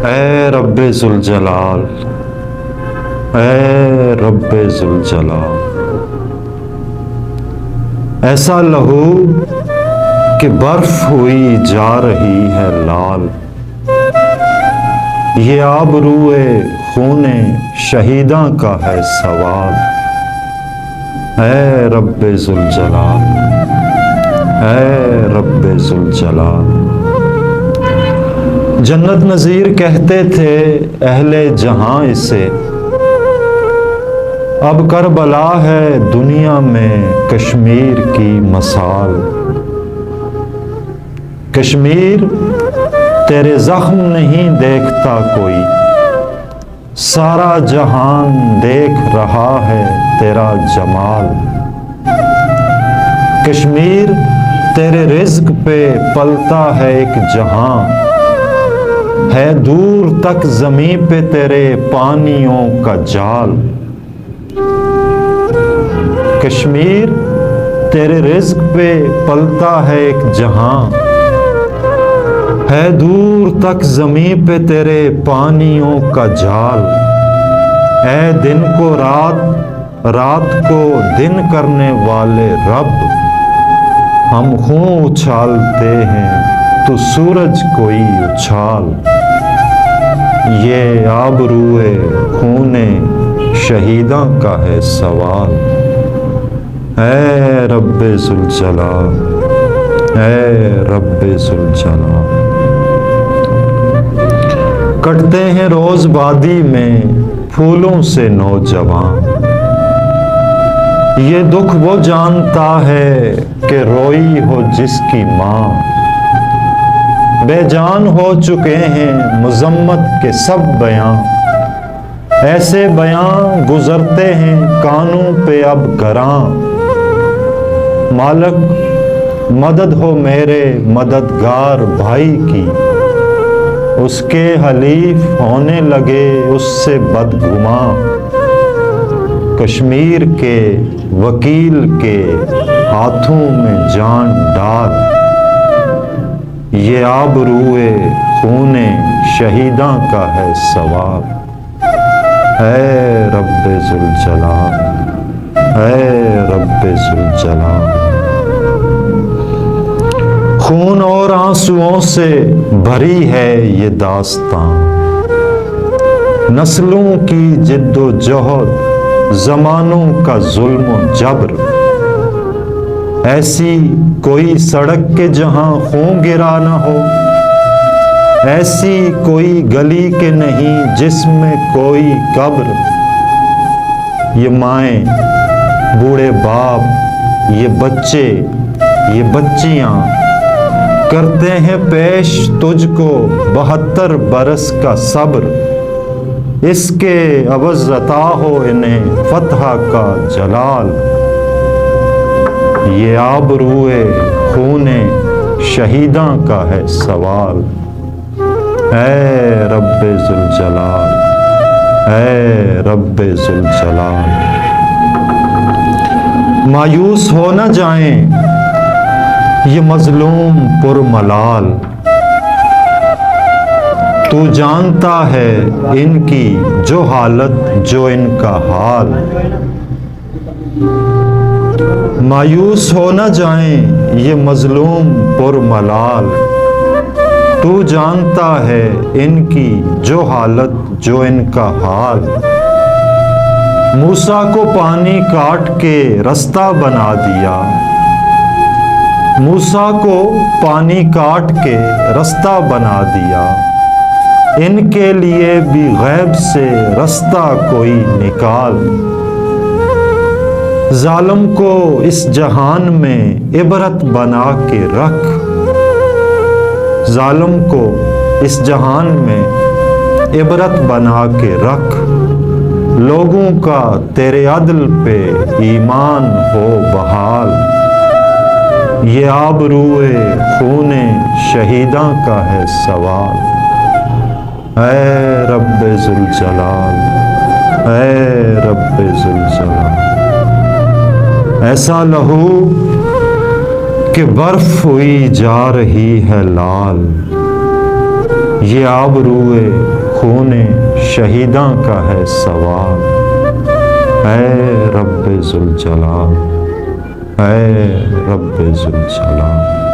اے رب ذوالجلال، اے رب ذوالجلال، ایسا لہو کہ برف ہوئی جا رہی ہے لال، یہ آبروئے خون شہیداں کا ہے سوال، اے رب ذوالجلال، اے رب ذوالجلال۔ جنت نظیر کہتے تھے اہل جہاں اسے، اب کربلا ہے دنیا میں کشمیر کی مثال، کشمیر تیرے زخم نہیں دیکھتا کوئی، سارا جہان دیکھ رہا ہے تیرا جمال، کشمیر تیرے رزق پہ پلتا ہے ایک جہاں، ہے دور تک زمین پہ تیرے پانیوں کا جال، کشمیر تیرے رزق پہ پلتا ہے ایک جہاں، ہے دور تک زمین پہ تیرے پانیوں کا جال، اے دن کو رات، رات کو دن کرنے والے رب، ہم خون اچھالتے ہیں تو سورج کوئی اچھال، یہ آبروئے خون شہیداں کا ہے سوال، اے رب ذوالجلال، اے رب ذوالجلال۔ کٹتے ہیں روز وادی میں پھولوں سے نوجوان، یہ دکھ وہ جانتا ہے کہ روئی ہو جس کی ماں، بے جان ہو چکے ہیں مذمت کے سب بیاں، ایسے بیاں گزرتے ہیں کانوں پہ اب گراں، مالک مدد ہو میرے مددگار بھائی کی، اس کے حلیف ہونے لگے اس سے بدگماں، کشمیر کے وکیل کے ہاتھوں میں جان ڈال، یہ آبروئے خون شہیداں کا ہے سوال، اے رب ذوالجلال، اے رب ذوالجلال۔ خون اور آنسوؤں سے بھری ہے یہ داستان، نسلوں کی جد و جہد، زمانوں کا ظلم و جبر، ایسی کوئی سڑک کے جہاں خون گرا نہ ہو، ایسی کوئی گلی کے نہیں جس میں کوئی قبر، یہ مائیں، بوڑھے باپ، یہ بچے، یہ بچیاں کرتے ہیں پیش تجھ کو 72 برس کا صبر، اس کے عوض عطا ہو انہیں فتح کا جلال، یہ آبروئے خون شہیداں کا ہے سوال، اے رب ذوالجلال، اے رب ذوالجلال۔ مایوس ہو نہ جائیں یہ مظلوم پرملال، تو جانتا ہے ان کی جو حالت جو ان کا حال، مایوس ہو نہ جائیں یہ مظلوم پرملال، تو جانتا ہے ان کی جو حالت جو ان کا حال، موسیٰ کو پانی کاٹ کے رستہ بنا دیا، موسیٰ کو پانی کاٹ کے رستہ بنا دیا، ان کے لیے بھی غیب سے رستہ کوئی نکال، ظالم کو اس جہان میں عبرت بنا کے رکھ، ظالم کو اس جہان میں عبرت بنا کے رکھ، لوگوں کا تیرے عدل پہ ایمان ہو بحال، یہ آبروئے خون شہیداں کا ہے سوال، اے رب ذوالجلال، اے رب ذوالجلال۔ ایسا لہو کہ برف ہوئی جا رہی ہے لال، یہ آبروئے خون شہیداں کا ہے سوال، اے رب ذوالجلال، اے رب ذوالجلال۔